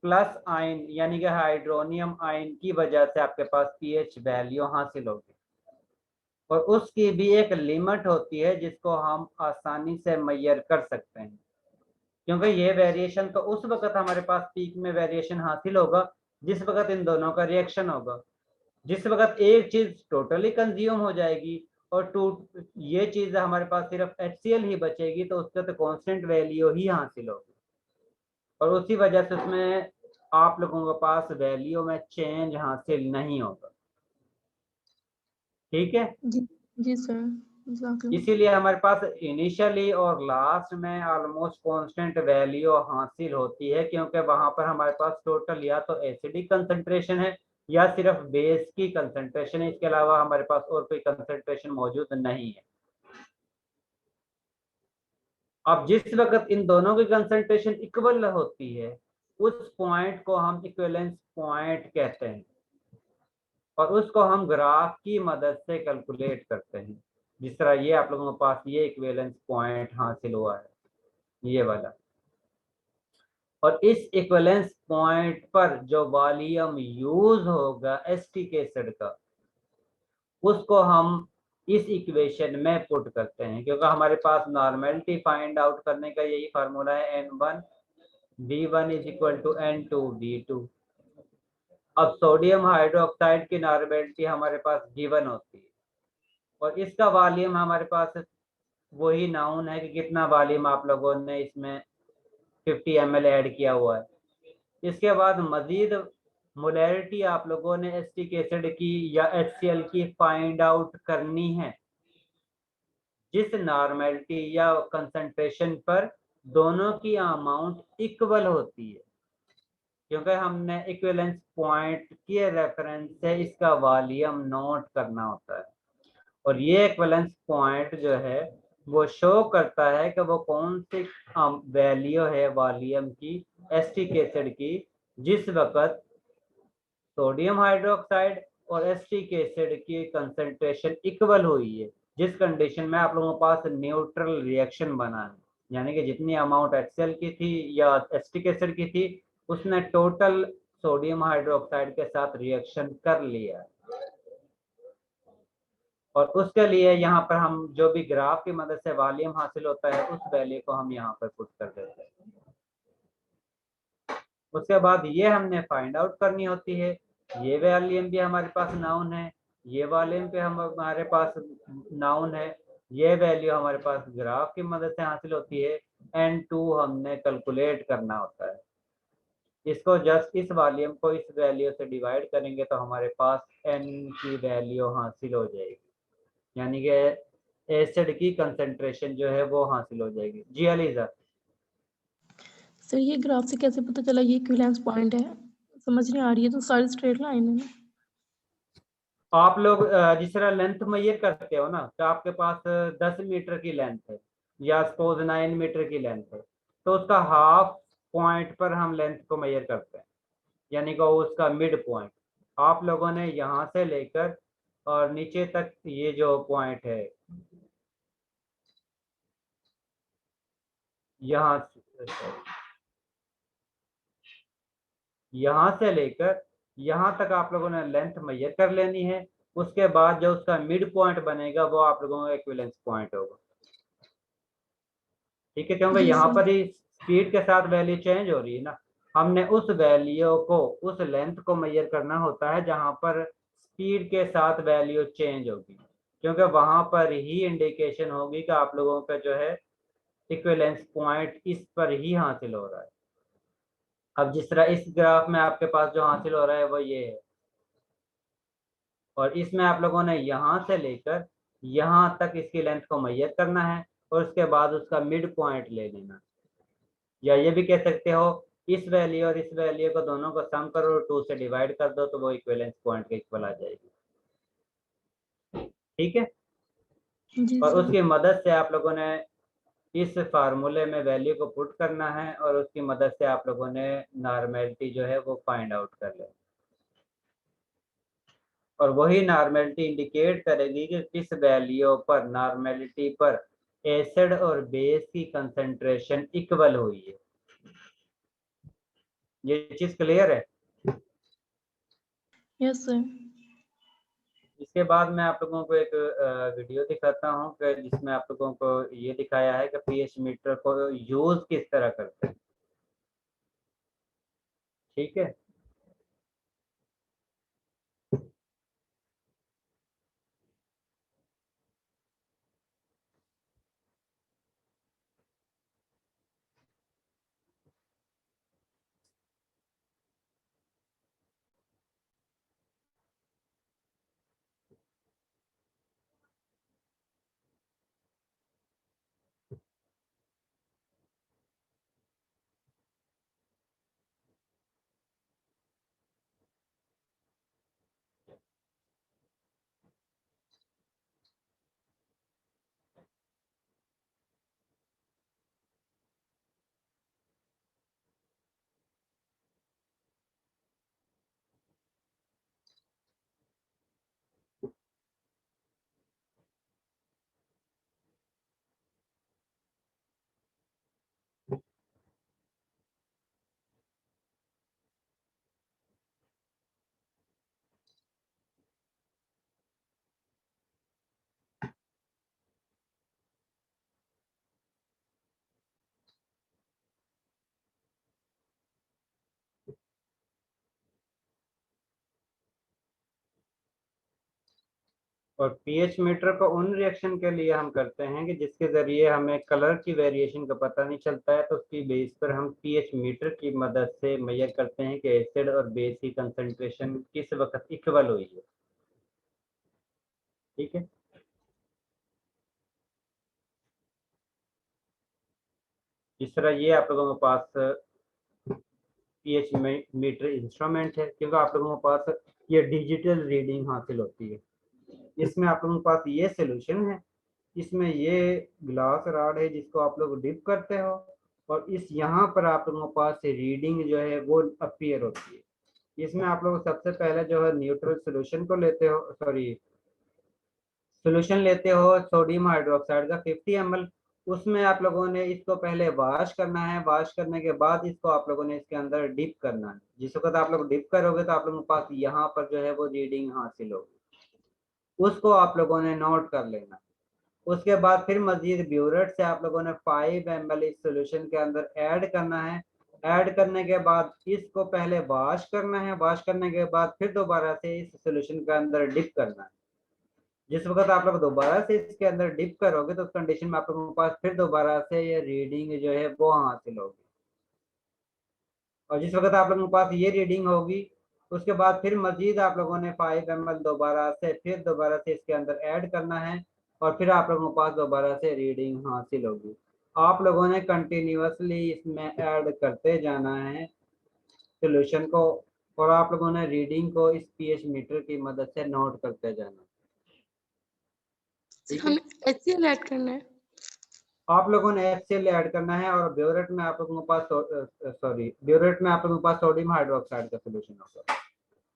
प्लस आयन यानी कि हाइड्रोनियम आयन की वजह से आपके पास pH वैल्यू हासिल होगी। और उसकी भी एक लिमिट होती है जिसको हम आसानी से मेजर कर सकते हैं, क्योंकि ये वेरिएशन तो उस वक्त हमारे पास पीक में वेरिएशन हासिल होगा जिस वक्त इन दोनों का रिएक्शन होगा। जिस वक्त एक चीज टोटली कंज्यूम हो जाएगी और ये चीज हमारे पास सिर्फ HCl ही बचेगी, तो उसका तो कांस्टेंट वैल्यू ही हासिल होगी और उसी वजह से उसमें आप लोगों के पास वैल्यू में चेंज हासिल नहीं होगा। ठीक है जी सर। इसीलिए हमारे पास इनिशियली और लास्ट में ऑलमोस्ट कांस्टेंट वैल्यू हासिल होती है, क्योंकि वहां पर हमारे पास टोटल या तो एसिडिक कंसंट्रेशन है या सिर्फ बेस की कंसंट्रेशन है, इसके अलावा हमारे पास और कोई कंसंट्रेशन मौजूद नहीं है। अब जिस वक्त इन दोनों की कंसंट्रेशन इक्वल होती है उस पॉइंट को हम इक्विवेलेंस पॉइंट कहते हैं और उसको हम ग्राफ की मदद से कैलकुलेट करते हैं। जिस तरह ये आप लोगों के पास ये इक्विवेलेंस पॉइंट हासिल हुआ है, ये वाला, और इस इक्विवेलेंस पॉइंट पर जो वॉल्यूम यूज होगा एसिटिक एसिड का, उसको हम इस इक्वेशन में पुट करते हैं, क्योंकि हमारे पास नॉर्मेलिटी फाइंड आउट करने का यही फार्मूला है N1 V1 is equal to N2 V2। अब सोडियम हाइड्रोक्साइड की नॉर्मेलिटी हमारे पास गिवन होती है और इसका वॉल्यूम हमारे पास वही नाउन है कि कितना वॉल्यूम आप लोगों ने इसमें 50 ml ऐड किया हुआ है। इसके बाद मजीद मोलैरिटी आप लोगों ने एसिटिक एसिड की या HCl की फाइंड आउट करनी है, जिस नॉर्मेलिटी या कंसंट्रेशन पर दोनों की अमाउंट इक्वल होती है, क्योंकि हमने इक्विवेलेंस पॉइंट के रेफरेंस से इसका वॉल्यूम नोट करना होता है। और ये इक्विवेलेंस पॉइंट जो है वो शो करता है कि वो कौन सी वैल्यू है वॉल्यूम की एसिटिक एसिड की जिस वक्त सोडियम हाइड्रोक्साइड और एसिटिक एसिड की कंसंट्रेशन इक्वल हुई है, जिस कंडीशन में आप लोगों के पास न्यूट्रल रिएक्शन बना है, यानी कि जितनी अमाउंट HCl की थी या एसिटिक एसिड की थी उसने टोटल सोडियम हाइड्रोक्साइड के साथ रिएक्शन कर लिया। और उसके लिए यहाँ पर हम जो भी ग्राफ की मदद से वॉल्यूम हासिल होता है उस वैल्यू को हम यहाँ पर पुट कर देते हैं। उसके बाद ये हमने फाइंड आउट करनी होती है, ये वॉल्यूम भी हमारे पास नाउन है, ये वॉल्यूम पे हमारे पास नाउन है, ये वैल्यू हमारे पास ग्राफ की मदद से हासिल होती है, N2 हमने कैलकुलेट करना होता है। इसको जस्ट इस वॉल्यूम को इस वैल्यू से डिवाइड करेंगे तो हमारे पास N की वैल्यू हासिल हो जाएगी, यानी कि एसिड की कंसंट्रेशन जो है वो हासिल हो जाएगी। जी अलीजा सर ये ग्राफ से कैसे पता चला ये इक्विवेलेंस पॉइंट है? समझ नहीं आ रही है, तो सारी स्ट्रेट लाइन है ना। आप लोग जिस तरह लेंथ मेजर करते हो ना, तो आपके पास 10 मीटर की लेंथ है या सपोज 9 मीटर की लेंथ है, तो उसका हाफ पॉइंट पर हम लेंथ को मेजर करते हैं, यानी कि उसका मिड पॉइंट। आप लोगों ने यहाँ से लेकर और नीचे तक ये जो पॉइंट है यहाँ से लेकर यहाँ तक आप लोगों ने लेंथ मेजर कर लेनी है। उसके बाद जो उसका मिड पॉइंट बनेगा वो आप लोगों का इक्विवेलेंस पॉइंट होगा। ठीक है, क्योंकि यहाँ पर ही स्पीड के साथ वैल्यू चेंज हो रही है ना, हमने उस वैल्यू को उस लेंथ को मेजर करना होता है जहाँ पर स्पीड के साथ वैल्यू चेंज होगी, क्योंकि वहां पर ही इंडिकेशन होगी कि आप लोगों का जो है इक्विवेलेंस पॉइंट इस पर ही हासिल हो रहा है। अब जिस तरह इस ग्राफ में आपके पास जो हासिल हो रहा है वो ये है, और इसमें आप लोगों ने यहाँ से लेकर यहाँ तक इसकी लेंथ को मेजर करना है और उसके बाद उसका मिड पॉइंट ले लेना, या ये भी कह सकते हो इस वैल्यू और इस वैल्यू को दोनों को सम करो और 2 से डिवाइड कर दो तो वो इक्विवेलेंस पॉइंट के इक्वल आ जाएगी। ठीक है, और उसकी मदद से आप लोगों ने इस फार्मूले में वैल्यू को पुट करना है और उसकी मदद से आप लोगों ने नॉर्मेलिटी जो है वो फाइंड आउट कर ले, और वही नॉर्मेलिटी इंडिकेट करेगी कि किस वैल्यू पर नॉर्मेलिटी पर एसिड और बेस की कंसंट्रेशन इक्वल हुई है। ये चीज क्लियर है? Yes sir. इसके बाद मैं आप लोगों को एक वीडियो दिखाता हूँ कि जिसमें आप लोगों को ये दिखाया है कि पीएच मीटर को यूज किस तरह करते हैं। ठीक है, और पीएच मीटर को उन रिएक्शन के लिए हम करते हैं कि जिसके जरिए हमें कलर की वेरिएशन का पता नहीं चलता है, तो उसकी बेस पर हम पीएच मीटर की मदद से मेजर करते हैं कि एसिड और बेस की कंसंट्रेशन किस वक्त इक्वल हुई है। ठीक है, इस तरह ये आप लोगों के पास पीएच मीटर इंस्ट्रूमेंट है, क्योंकि आप लोगों के पास ये डिजिटल रीडिंग हासिल होती है। इसमें आप लोगों के पास ये सोल्यूशन है, इसमें ये ग्लास रॉड है जिसको आप लोग डिप करते हो और इस यहाँ पर आप लोगों के पास रीडिंग जो है वो अपीयर होती है। इसमें आप लोग सबसे पहले जो है न्यूट्रल सोल्यूशन को लेते हो, सोल्यूशन लेते हो सोडियम हाइड्रोक्साइड का 50 ml। उसमें आप लोगों ने इसको पहले वॉश करना है। वॉश करने के बाद इसको आप लोगों ने इसके अंदर डिप करना है। जिस वक्त आप लोग डिप करोगे तो आप लोगों के पास यहाँ पर जो है वो रीडिंग हासिल होगी, उसको आप लोगों ने नोट कर लेना। उसके बाद फिर मजीद ब्यूरेट से आप लोगों ने 5 ml इस सोल्यूशन के अंदर ऐड करना है। ऐड करने के बाद इसको पहले वॉश करना है। वॉश करने के बाद फिर दोबारा से इस सोल्यूशन के अंदर डिप करना है। जिस वक्त आप लोग दोबारा से इसके अंदर डिप करोगे तो उस कंडीशन में आप लोगों के पास फिर दोबारा से ये रीडिंग जो है वो हासिल होगी। और जिस वक्त आप लोगों के पास ये रीडिंग होगी उसके बाद फिर मजीद आप लोगों ने 5 ml दोबारा से इसके अंदर ऐड करना है और फिर आप लोगों के पास दोबारा से रीडिंग हासिल होगी। आप लोगों ने कंटिन्यूअसली इसमें ऐड करते जाना है सोल्यूशन को और आप लोगों ने रीडिंग को इस पीएच मीटर की मदद से नोट करते जाना। हमें HCl ऐड करना है। आप लोगों ने HCl ऐड करना है और ब्यूरेट में आप लोगों के पास ब्यूरेट में आप लोगों के पास सोडियम हाइड्रोक्साइड का सोल्यूशन होगा।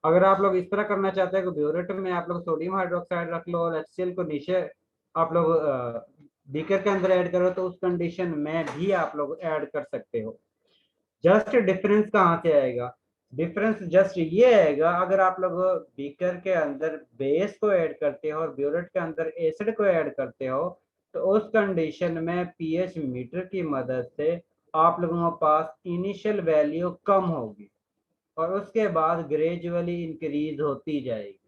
अगर आप लोग इस तरह करना चाहते हैं कि ब्यूरेट में आप लोग सोडियम हाइड्रोक्साइड रख लो और HCl को नीचे आप लोग बीकर के अंदर ऐड करो तो उस कंडीशन में भी आप लोग ऐड कर सकते हो। जस्ट डिफरेंस कहाँ से आएगा? डिफरेंस जस्ट ये आएगा अगर आप लोग बीकर के अंदर बेस को ऐड करते हो और ब्यूरेट के अंदर एसिड को ऐड करते हो तो उस कंडीशन में पीएच मीटर की मदद से आप लोगों के पास इनिशियल वैल्यू कम होगी और उसके बाद ग्रेजुअली इंक्रीज होती जाएगी,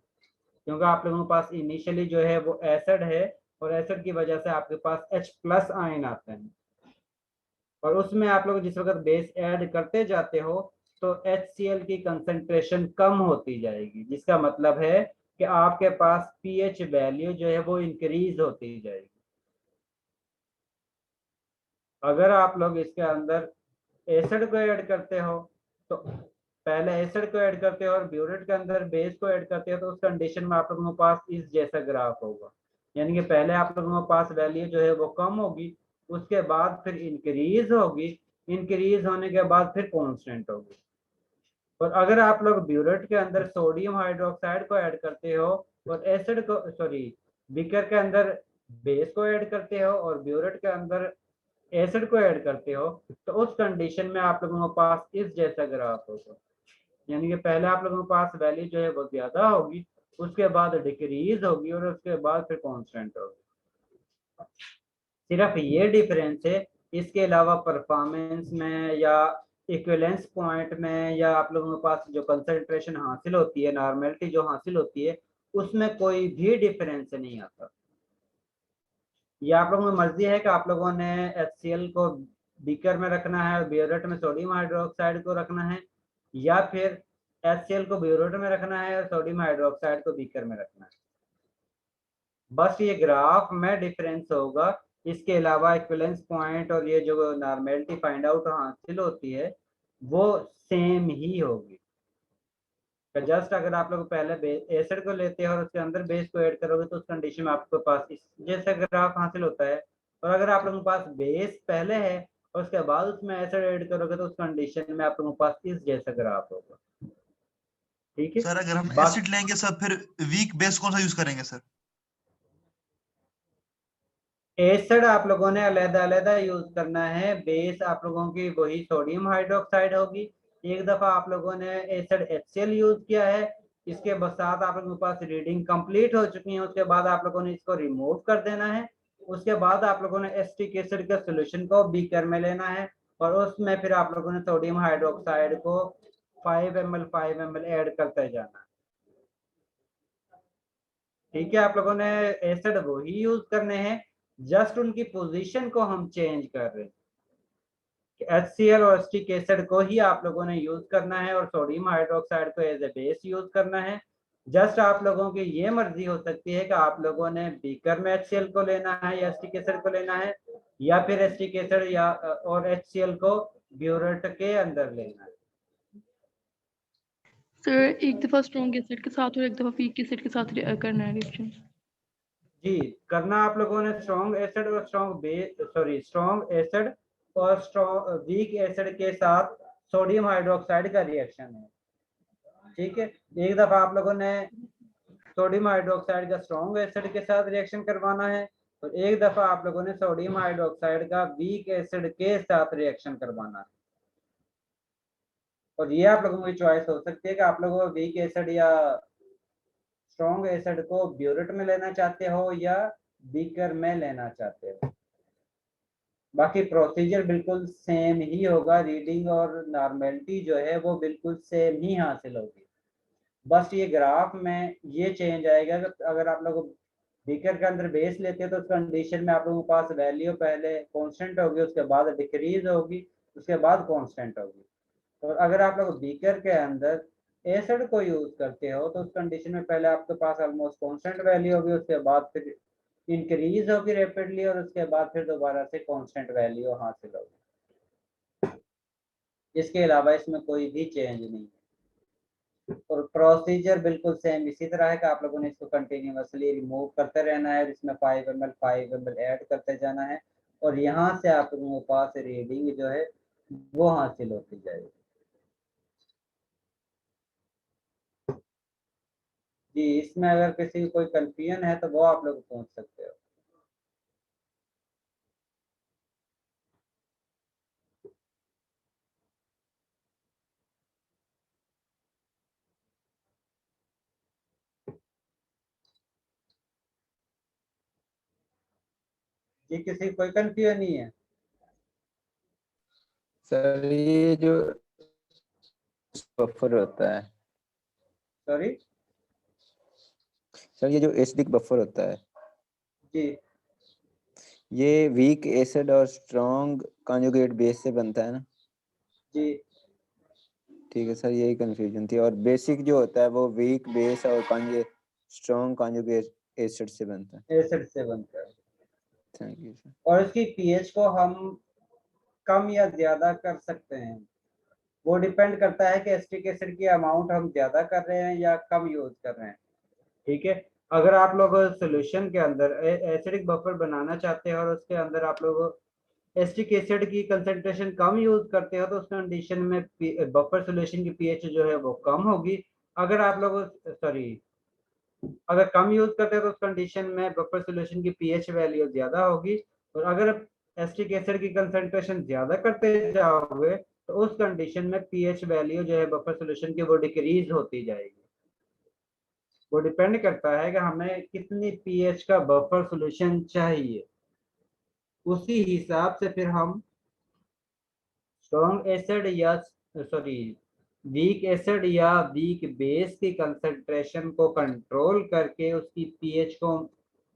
क्योंकि आप लोगों के पास इनिशियली जो है वो एसिड है और एसिड की वजह से आपके पास H+ आयन आते हैं और उसमें आप लोग जिस वक्त बेस ऐड करते जाते हो तो HCl की कंसंट्रेशन कम होती जाएगी, जिसका मतलब है कि आपके पास पीएच वैल्यू जो है वो इंक्रीज होती जाएगी। अगर आप लोग इसके अंदर एसिड को ऐड करते हो तो पहले एसिड को ऐड करते हो और ब्यूरेट के अंदर बेस को ऐड करते हो तो उस कंडीशन में आप लोगों के पास इस जैसा ग्राफ होगा, यानी कि पहले आप लोगों के पास वैल्यू जो है वो कम होगी, उसके बाद फिर इंक्रीज होगी, इंक्रीज होने के बाद फिर कांस्टेंट होगी। और अगर आप लोग ब्यूरेट के अंदर सोडियम हाइड्रोक्साइड को ऐड करते हो और एसिड को बीकर के अंदर बेस को ऐड करते हो और ब्यूरेट के अंदर एसिड को ऐड करते हो तो उस कंडीशन में आप लोगों के पास इस जैसा ग्राफ होगा, यानी कि पहले आप लोगों के पास वैल्यू जो है वो ज्यादा होगी, उसके बाद डिक्रीज होगी और उसके बाद फिर कांस्टेंट होगी। सिर्फ ये डिफरेंस है, इसके अलावा परफॉर्मेंस में या इक्विवेलेंस पॉइंट में या आप लोगों के पास जो कंसंट्रेशन हासिल होती है, नॉर्मेलिटी जो हासिल होती है, उसमें कोई भी डिफरेंस नहीं आता। ये आप लोगों की मर्जी है कि आप लोगों ने HCl को बीकर में रखना है और ब्यूरेट में सोडियम हाइड्रोक्साइड को रखना है, या फिर HCl को ब्यूरेट में रखना है और सोडियम हाइड्रोक्साइड को बीकर में रखना है। बस ये ग्राफ में डिफरेंस होगा, इसके अलावा इक्विवेलेंस पॉइंट और ये जो नॉर्मेलिटी फाइंड आउट हासिल होती है वो सेम ही होगी। तो जस्ट अगर आप लोग पहले एसिड को लेते हैं और उसके अंदर बेस को ऐड करोगे तो उस कंडीशन में आपके पास इस जैसा ग्राफ हासिल होता है, और अगर आप लोगों के पास बेस पहले है और उसके बाद उसमें एसिड ऐड करोगे तो उस कंडीशन में आप लोगों के पास इस जैसा ग्राफ होगा। ठीक है सर, अगर हम एसिड लेंगे सर फिर वीक बेस कौन सा यूज करेंगे सर? एसिड आप लोगों ने अलग-अलग यूज करना है, बेस आप लोगों की वही सोडियम हाइड्रोक्साइड होगी। एक दफा आप लोगों ने एसिड HCl यूज किया है, इसके साथ आप लोगों के पास रीडिंग कंप्लीट हो चुकी है, उसके बाद आप लोगों ने इसको रिमूव कर देना है। उसके बाद आप लोगों ने एसिटिक एसिड के सोल्यूशन को बीकर में लेना है और उसमें फिर आप लोगों ने सोडियम हाइड्रोक्साइड को 5 ml ऐड करते जाना है। ठीक है, आप लोगों ने एसिड वही यूज करने हैं, जस्ट उनकी पोजीशन को हम चेंज कर रहे हैं। HCl और एसिटिक एसिड को ही आप लोगों ने यूज करना है और सोडियम हाइड्रोक्साइड को एज ए बेस यूज करना है। जस्ट आप लोगों की ये मर्जी हो सकती है कि आप लोगों ने बीकर में HCl को लेना है या एसिटिक एसिड को लेना है, या फिर एसिटिक एसिड या और HCl को ब्यूरेट के अंदर लेना है। सर एक दफा स्ट्रॉन्ग एसिड के साथ और एक दफा वीक एसिड के साथ करना है रिएक्शन। जी, करना आप लोगों ने स्ट्रॉन्ग एसिड और स्ट्रॉन्ग एसिड और वीक एसिड के साथ सोडियम हाइड्रोक्साइड का रिएक्शन है। ठीक है, एक दफा आप लोगों ने सोडियम हाइड्रोक्साइड का स्ट्रॉन्ग एसिड के साथ रिएक्शन करवाना है और एक दफा आप लोगों ने सोडियम हाइड्रोक्साइड का वीक एसिड के साथ रिएक्शन करवाना है। और ये आप लोगों की चॉइस हो सकती है कि आप लोगों को वीक एसिड या स्ट्रॉन्ग एसिड को ब्यूरेट में लेना चाहते हो या बीकर में लेना चाहते हो। बाकी प्रोसीजर बिल्कुल सेम ही होगा, रीडिंग और नॉर्मेलिटी जो है वो बिल्कुल सेम ही हासिल होगी। बस ये ग्राफ में ये चेंज आएगा कि अगर आप लोग बीकर के अंदर बेस लेते हैं तो उस कंडीशन में आप लोगों के पास वैल्यू पहले कांस्टेंट होगी, उसके बाद डिक्रीज होगी, उसके बाद कांस्टेंट होगी। और अगर आप लोग बीकर के अंदर एसिड को यूज करते हो तो उस कंडीशन में पहले आपके पास ऑलमोस्ट कांस्टेंट वैल्यू होगी, उसके बाद फिर इंक्रीज होगी रैपिडली और उसके बाद फिर दोबारा से कांस्टेंट वैल्यू हासिल होगी। इसके अलावा इसमें कोई भी चेंज नहीं है और प्रोसीजर बिल्कुल सेम इसी तरह है कि आप लोगों ने इसको कंटिन्यूअसली रिमूव करते रहना है और इसमें 5 ml ऐड करते जाना है और यहाँ से आप लोगों के पास रीडिंग जो है वो हासिल होती जाएगी। जी, इसमें अगर किसी को कोई कंफ्यूजन है तो वो आप लोग पूछ सकते हो। जी, किसी को कोई कंफ्यूजन नहीं है? सर ये जो बफर होता है, सॉरी सर ये जो एसिडिक बफर होता है जी, ये वीक एसिड और स्ट्रॉन्ग कॉन्जुगेट बेस से बनता है ना? जी ठीक है सर, यही कंफ्यूजन थी। और बेसिक जो होता है वो वीक बेस और स्ट्रॉन्ग कॉन्जुगेट एसिड से बनता है। एसिड से बनता है। Thank you sir. और इसकी पीएच को हम कम या ज्यादा कर सकते हैं, वो डिपेंड करता है कि एसिटिक एसिड की अमाउंट हम ज्यादा कर रहे हैं या कम यूज कर रहे हैं। ठीक है, अगर आप लोग सॉल्यूशन के अंदर एसिडिक बफर बनाना चाहते हैं और उसके अंदर आप लोग एसिटिक एसिड की कंसंट्रेशन कम यूज करते हो तो उस कंडीशन में बफर सॉल्यूशन की पीएच जो है वो कम होगी। अगर आप लोग अगर कम यूज करते हैं तो उस कंडीशन में बफर सॉल्यूशन की पीएच वैल्यू ज्यादा होगी और अगर एसिटिक एसिड की कंसंट्रेशन ज्यादा करते जाओगे तो उस कंडीशन में पीएच वैल्यू जो है बफर सॉल्यूशन की वो डिक्रीज होती जाएगी। वो डिपेंड करता है कि हमें कितनी पीएच का बफर सॉल्यूशन चाहिए, उसी हिसाब से फिर हम स्ट्रॉन्ग एसिड या वीक एसिड या वीक बेस की कंसंट्रेशन को कंट्रोल करके उसकी पीएच को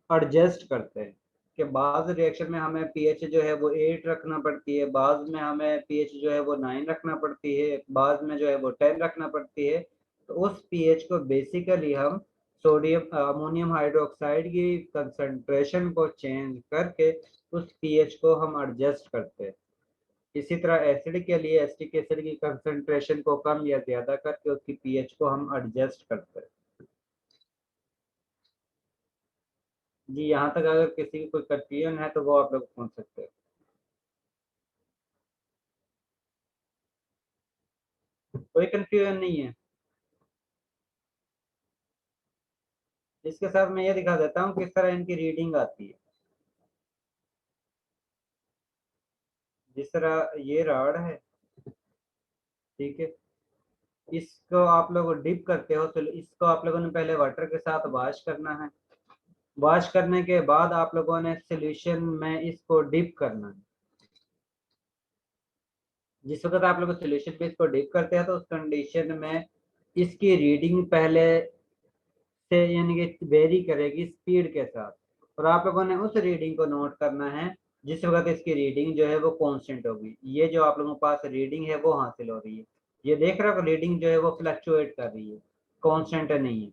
एडजस्ट करते हैं कि बाद रिएक्शन में हमें पीएच जो है वो 8 रखना पड़ती है, बाद में हमें पीएच जो है वो 9 रखना पड़ती है, बाद में जो है वो 10 रखना पड़ती है। तो उस पीएच को बेसिकली हम सोडियम अमोनियम हाइड्रोक्साइड की कंसंट्रेशन को चेंज करके उस पीएच को हम एडजस्ट करते हैं। इसी तरह एसिड के लिए एसिटिक एसिड की कंसंट्रेशन को कम या ज्यादा करके उसकी पीएच को हम एडजस्ट करते हैं। जी, यहाँ तक अगर किसी की कोई कंफ्यूजन है तो वो आप लोग पूछ सकते हैं। कोई कंफ्यूजन नहीं है? इसके साथ मैं ये दिखा देता हूँ किस तरह इनकी रीडिंग आती है। जिस तरह ये रॉड है, ठीक है, इसको आप लोग डिप करते हो तो इसको आप लोगों ने पहले वाटर के साथ वॉश करना है। वॉश करने के बाद आप लोगों ने सॉल्यूशन में इसको डिप करना है। जिस वक्त आप लोग सॉल्यूशन पे इसको डिप करते हैं तो उस कंडीशन में इसकी रीडिंग पहले से यानी कि वेरी करेगी स्पीड के साथ और आप लोगों ने उस रीडिंग को नोट करना है जिस वक्त इसकी रीडिंग जो है वो कांस्टेंट होगी। ये जो आप लोगों के पास रीडिंग है वो हासिल हो रही है, ये देख रहे हो रीडिंग जो है वो फ्लक्चुएट कर रही है, कांस्टेंट नहीं है।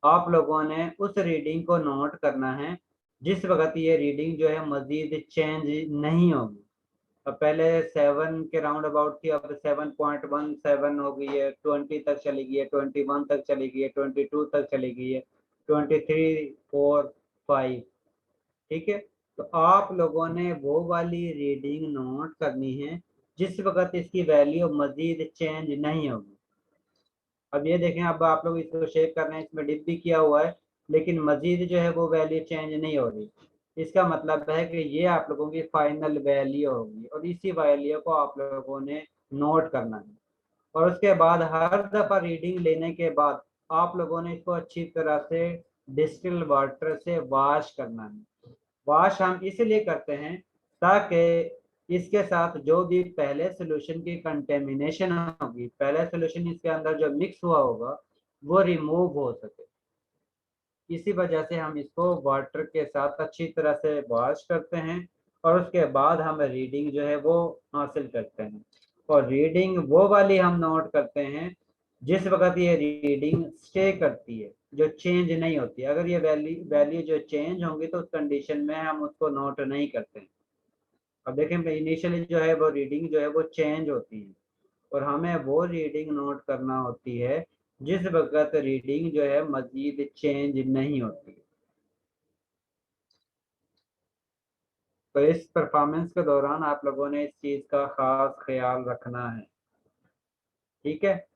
आप लोगों ने उस रीडिंग को नोट करना है जिस वक्त ये रीडिंग जो है मजीद चेंज नहीं होगी। अब पहले 7 के राउंड अबाउट थी, अब 7.17 हो गई है, 20 तक चली गई है, 21 तक चली गई है, 22 तक चली गई है, 23, 4, 5। ठीक है, तो आप लोगों ने वो वाली रीडिंग नोट करनी है जिस वक्त इसकी वैल्यू मजीद चेंज नहीं होगी। अब ये देखें, अब आप लोग इसको शेप कर रहे हैं, इसमें डिप भी किया हुआ है, लेकिन मजीद जो है वो वैल्यू चेंज नहीं हो रही। इसका मतलब है कि ये आप लोगों की फाइनल वैल्यू होगी और इसी वैल्यू को आप लोगों ने नोट करना है। और उसके बाद हर दफ़ा रीडिंग लेने के बाद आप लोगों ने इसको अच्छी तरह से डिस्टिल वाटर से वॉश करना है। वॉश हम इसलिए करते हैं ताकि इसके साथ जो भी पहले सोल्यूशन की कंटेमिनेशन होगी, पहले सोल्यूशन इसके अंदर जो मिक्स हुआ होगा वो रिमूव हो सके। इसी वजह से हम इसको वाटर के साथ अच्छी तरह से वॉश करते हैं और उसके बाद हम रीडिंग जो है वो हासिल करते हैं। और रीडिंग वो वाली हम नोट करते हैं जिस वक्त ये रीडिंग स्टे करती है, जो चेंज नहीं होती। अगर ये वैल्यू जो चेंज होंगी तो उस कंडीशन में हम उसको नोट नहीं करते हैं। अब देखें, इनिशियली जो है वो रीडिंग जो है वो चेंज होती है और हमें वो रीडिंग नोट करना होती है जिस वक्त रीडिंग जो है मजीद चेंज नहीं होती। तो इस परफॉर्मेंस के दौरान आप लोगों ने इस चीज का खास ख्याल रखना है, ठीक है।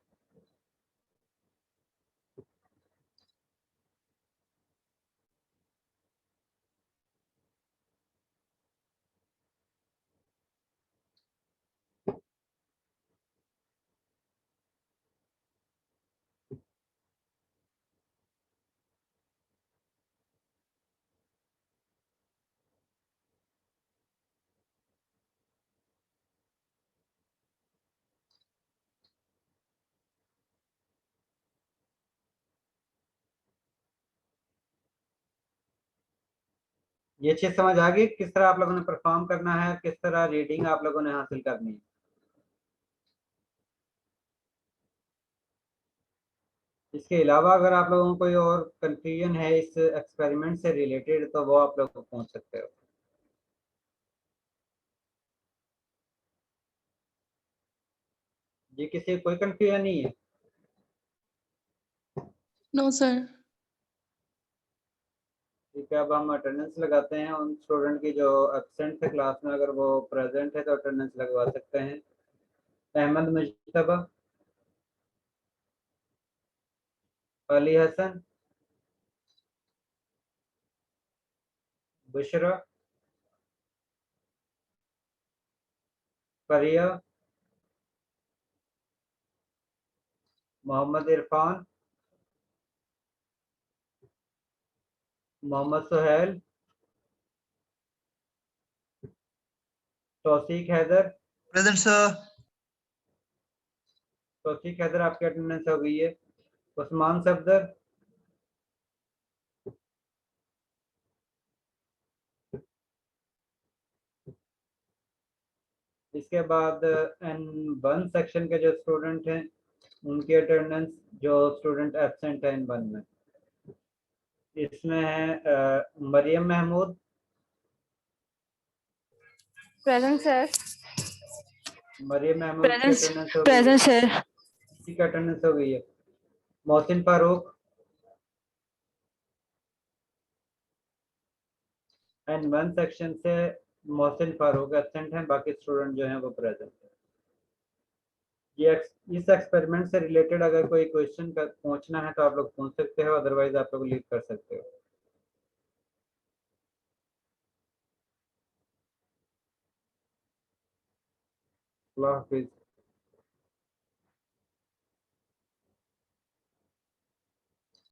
ये चीज समझ आ गई किस तरह आप लोगों ने परफॉर्म करना है, किस तरह रीडिंग आप लोगों ने हासिल करनी है। इसके अलावा अगर आप लोगों को कोई और कंफ्यूजन है इस एक्सपेरिमेंट से रिलेटेड तो वो आप लोग पूछ सकते हो। जी किसी कोई कंफ्यूजन नहीं है? No sir. ठीक है, अब हम अटेंडेंस लगाते हैं उन स्टूडेंट की जो एब्सेंट थे क्लास में। अगर वो प्रेजेंट है तो अटेंडेंस लगवा सकते हैं। अहमद मुजतबा, अली हसन, बुशरा, फरिया, मोहम्मद इरफान, मोहम्मद सुहेल, तौसीक हैदर। Present sir. तौसीक हैदर आपकी अटेंडेंस हो गई है। उस्मान सफदर, इसके बाद N1 सेक्शन के जो स्टूडेंट हैं उनकी अटेंडेंस, जो स्टूडेंट एब्सेंट है N1 में, इसमें है मरियम महमूद, प्रेजेंट सर। मरियम महमूद की अटेंडेंस हो गई है। Present sir. किसी की अटेंडेंस हो गई है? मोहसिन फारूक, N1 सेक्शन से मोहसिन फारूक एब्सेंट हैं, बाकी स्टूडेंट जो हैं वो प्रेजेंट हैं। ये इस एक्सपेरिमेंट से रिलेटेड अगर कोई क्वेश्चन का पूछना है तो आप लोग पूछ सकते हो, अदरवाइज आप लोग लीव कर सकते हो। अल्लाह हाफिज।